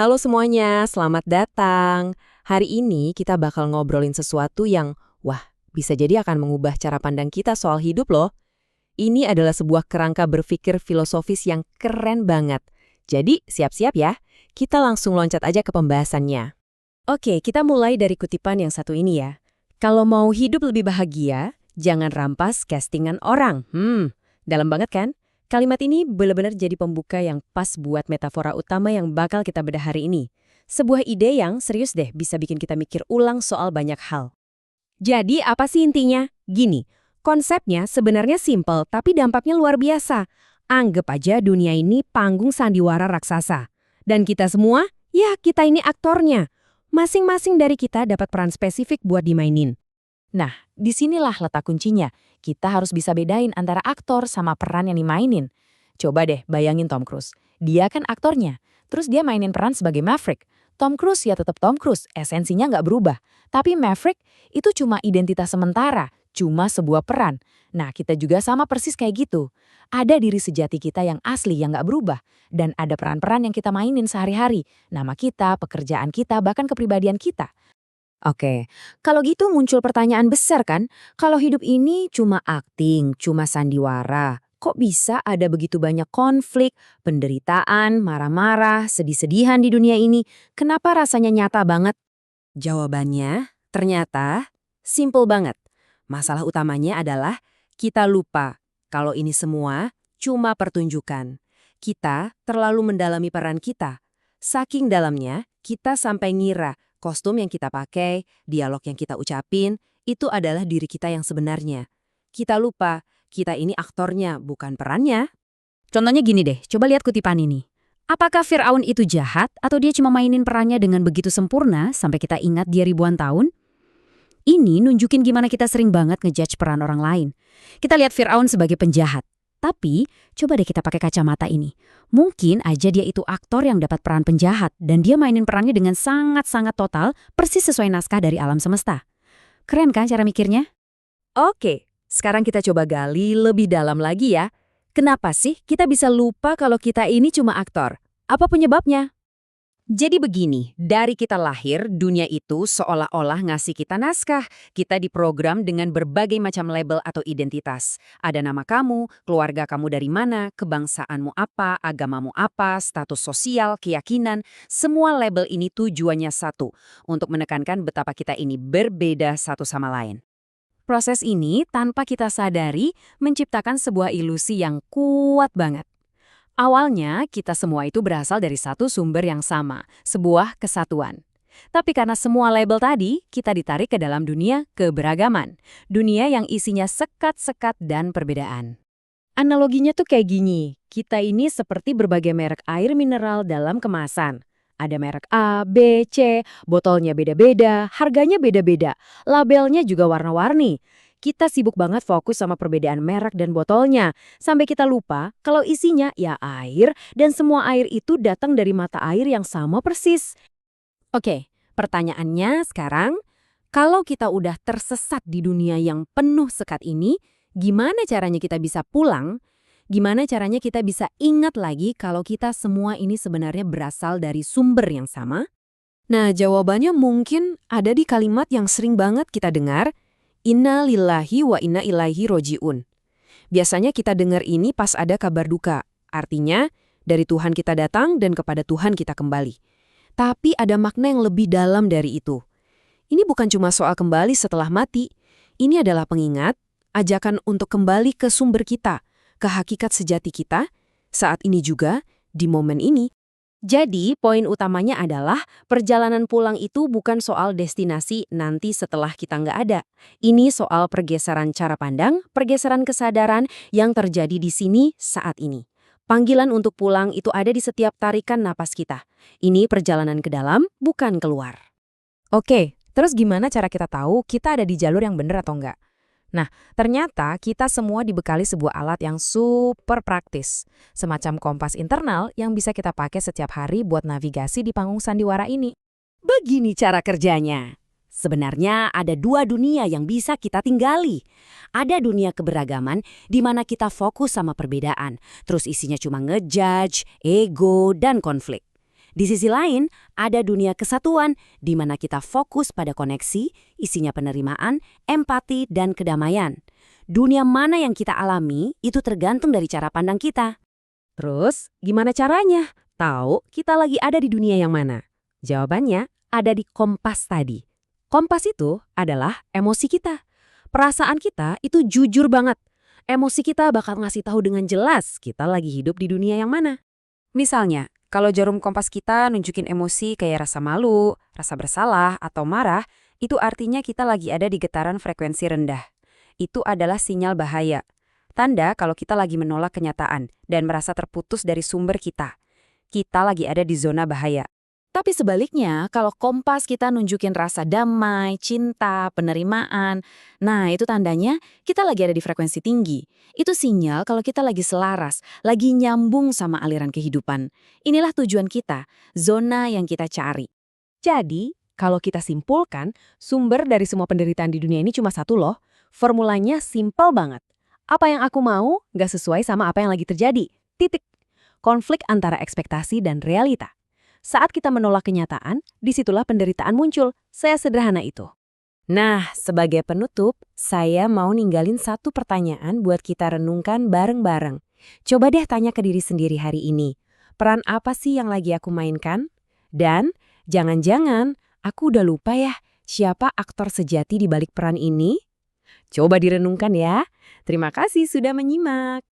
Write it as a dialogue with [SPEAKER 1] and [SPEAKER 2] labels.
[SPEAKER 1] Halo semuanya, selamat datang. Hari ini kita bakal ngobrolin sesuatu yang, wah, bisa jadi akan mengubah cara pandang kita soal hidup loh. Ini adalah sebuah kerangka berpikir filosofis yang keren banget. Jadi, siap-siap ya. Kita langsung loncat aja ke pembahasannya.
[SPEAKER 2] Oke, kita mulai dari kutipan yang satu ini ya. Kalau mau hidup lebih bahagia, jangan rampas castingan orang. Dalam banget kan? Kalimat ini benar-benar jadi pembuka yang pas buat metafora utama yang bakal kita bedah hari ini. Sebuah ide yang serius deh bisa bikin kita mikir ulang soal banyak hal. Jadi apa sih intinya? Gini, konsepnya sebenarnya simpel tapi dampaknya luar biasa. Anggap aja dunia ini panggung sandiwara raksasa. Dan kita semua, ya kita ini aktornya. Masing-masing dari kita dapat peran spesifik buat dimainin. Nah, disinilah letak kuncinya. Kita harus bisa bedain antara aktor sama peran yang dimainin. Coba deh bayangin Tom Cruise. Dia kan aktornya, terus dia mainin peran sebagai Maverick. Tom Cruise ya tetap Tom Cruise, esensinya nggak berubah. Tapi Maverick itu cuma identitas sementara, cuma sebuah peran. Nah, kita juga sama persis kayak gitu. Ada diri sejati kita yang asli yang nggak berubah. Dan ada peran-peran yang kita mainin sehari-hari. Nama kita, pekerjaan kita, bahkan kepribadian kita. Oke, kalau gitu muncul pertanyaan besar kan? Kalau hidup ini cuma akting, cuma sandiwara, kok bisa ada begitu banyak konflik, penderitaan, marah-marah, sedih-sedihan di dunia ini? Kenapa rasanya nyata banget? Jawabannya ternyata simple banget. Masalah utamanya adalah kita lupa kalau ini semua cuma pertunjukan. Kita terlalu mendalami peran kita. Saking dalamnya, kita sampai ngira kostum yang kita pakai, dialog yang kita ucapin, itu adalah diri kita yang sebenarnya. Kita lupa, kita ini aktornya, bukan perannya. Contohnya gini deh, coba lihat kutipan ini. Apakah Fir'aun itu jahat atau dia cuma mainin perannya dengan begitu sempurna sampai kita ingat dia ribuan tahun? Ini nunjukin gimana kita sering banget ngejudge peran orang lain. Kita lihat Fir'aun sebagai penjahat. Tapi, coba deh kita pakai kacamata ini. Mungkin aja dia itu aktor yang dapat peran penjahat dan dia mainin perannya dengan sangat-sangat total, persis sesuai naskah dari alam semesta. Keren kan cara mikirnya? Oke, sekarang kita coba gali lebih dalam lagi ya. Kenapa sih kita bisa lupa kalau kita ini cuma aktor? Apa penyebabnya? Jadi begini, dari kita lahir, dunia itu seolah-olah ngasih kita naskah. Kita diprogram dengan berbagai macam label atau identitas. Ada nama kamu, keluarga kamu dari mana, kebangsaanmu apa, agamamu apa, status sosial, keyakinan. Semua label ini tujuannya satu, untuk menekankan betapa kita ini berbeda satu sama lain. Proses ini, tanpa kita sadari, menciptakan sebuah ilusi yang kuat banget. Awalnya, kita semua itu berasal dari satu sumber yang sama, sebuah kesatuan. Tapi karena semua label tadi, kita ditarik ke dalam dunia keberagaman. Dunia yang isinya sekat-sekat dan perbedaan. Analoginya tuh kayak gini, kita ini seperti berbagai merek air mineral dalam kemasan. Ada merek A, B, C, botolnya beda-beda, harganya beda-beda, labelnya juga warna-warni. Kita sibuk banget fokus sama perbedaan merek dan botolnya, sampai kita lupa kalau isinya ya air dan semua air itu datang dari mata air yang sama persis. Oke, pertanyaannya sekarang, kalau kita udah tersesat di dunia yang penuh sekat ini, gimana caranya kita bisa pulang? Gimana caranya kita bisa ingat lagi kalau kita semua ini sebenarnya berasal dari sumber yang sama? Nah, jawabannya mungkin ada di kalimat yang sering banget kita dengar, Inna lillahi wa inna ilaihi roji'un. Biasanya kita dengar ini pas ada kabar duka. Artinya, dari Tuhan kita datang dan kepada Tuhan kita kembali. Tapi ada makna yang lebih dalam dari itu. Ini bukan cuma soal kembali setelah mati. Ini adalah pengingat, ajakan untuk kembali ke sumber kita, ke hakikat sejati kita, saat ini juga, di momen ini. Jadi, poin utamanya adalah perjalanan pulang itu bukan soal destinasi nanti setelah kita nggak ada. Ini soal pergeseran cara pandang, pergeseran kesadaran yang terjadi di sini saat ini. Panggilan untuk pulang itu ada di setiap tarikan napas kita. Ini perjalanan ke dalam, bukan keluar. Oke, terus gimana cara kita tahu kita ada di jalur yang benar atau enggak? Nah, ternyata kita semua dibekali sebuah alat yang super praktis. Semacam kompas internal yang bisa kita pakai setiap hari buat navigasi di panggung sandiwara ini. Begini cara kerjanya. Sebenarnya ada dua dunia yang bisa kita tinggali. Ada dunia keberagaman di mana kita fokus sama perbedaan. Terus isinya cuma ngejudge, ego, dan konflik. Di sisi lain, ada dunia kesatuan di mana kita fokus pada koneksi, isinya penerimaan, empati, dan kedamaian. Dunia mana yang kita alami itu tergantung dari cara pandang kita.
[SPEAKER 1] Terus, gimana caranya? Tahu kita lagi ada di dunia yang mana? Jawabannya ada di kompas tadi. Kompas itu adalah emosi kita. Perasaan kita itu jujur banget. Emosi kita bakal ngasih tahu dengan jelas kita lagi hidup di dunia yang mana.
[SPEAKER 3] Misalnya, kalau jarum kompas kita nunjukin emosi kayak rasa malu, rasa bersalah, atau marah, itu artinya kita lagi ada di getaran frekuensi rendah. Itu adalah sinyal bahaya. Tanda kalau kita lagi menolak kenyataan dan merasa terputus dari sumber kita. Kita lagi ada di zona bahaya.
[SPEAKER 4] Tapi sebaliknya, kalau kompas kita nunjukin rasa damai, cinta, penerimaan, nah itu tandanya kita lagi ada di frekuensi tinggi. Itu sinyal kalau kita lagi selaras, lagi nyambung sama aliran kehidupan. Inilah tujuan kita, zona yang kita cari.
[SPEAKER 1] Jadi, kalau kita simpulkan, sumber dari semua penderitaan di dunia ini cuma satu loh. Formulanya simpel banget. Apa yang aku mau nggak sesuai sama apa yang lagi terjadi. Titik. Konflik antara ekspektasi dan realita. Saat kita menolak kenyataan, disitulah penderitaan muncul. Sederhana itu. Nah, sebagai penutup, saya mau ninggalin satu pertanyaan buat kita renungkan bareng-bareng. Coba deh tanya ke diri sendiri hari ini. Peran apa sih yang lagi aku mainkan? Dan jangan-jangan aku udah lupa ya siapa aktor sejati di balik peran ini? Coba direnungkan ya. Terima kasih sudah menyimak.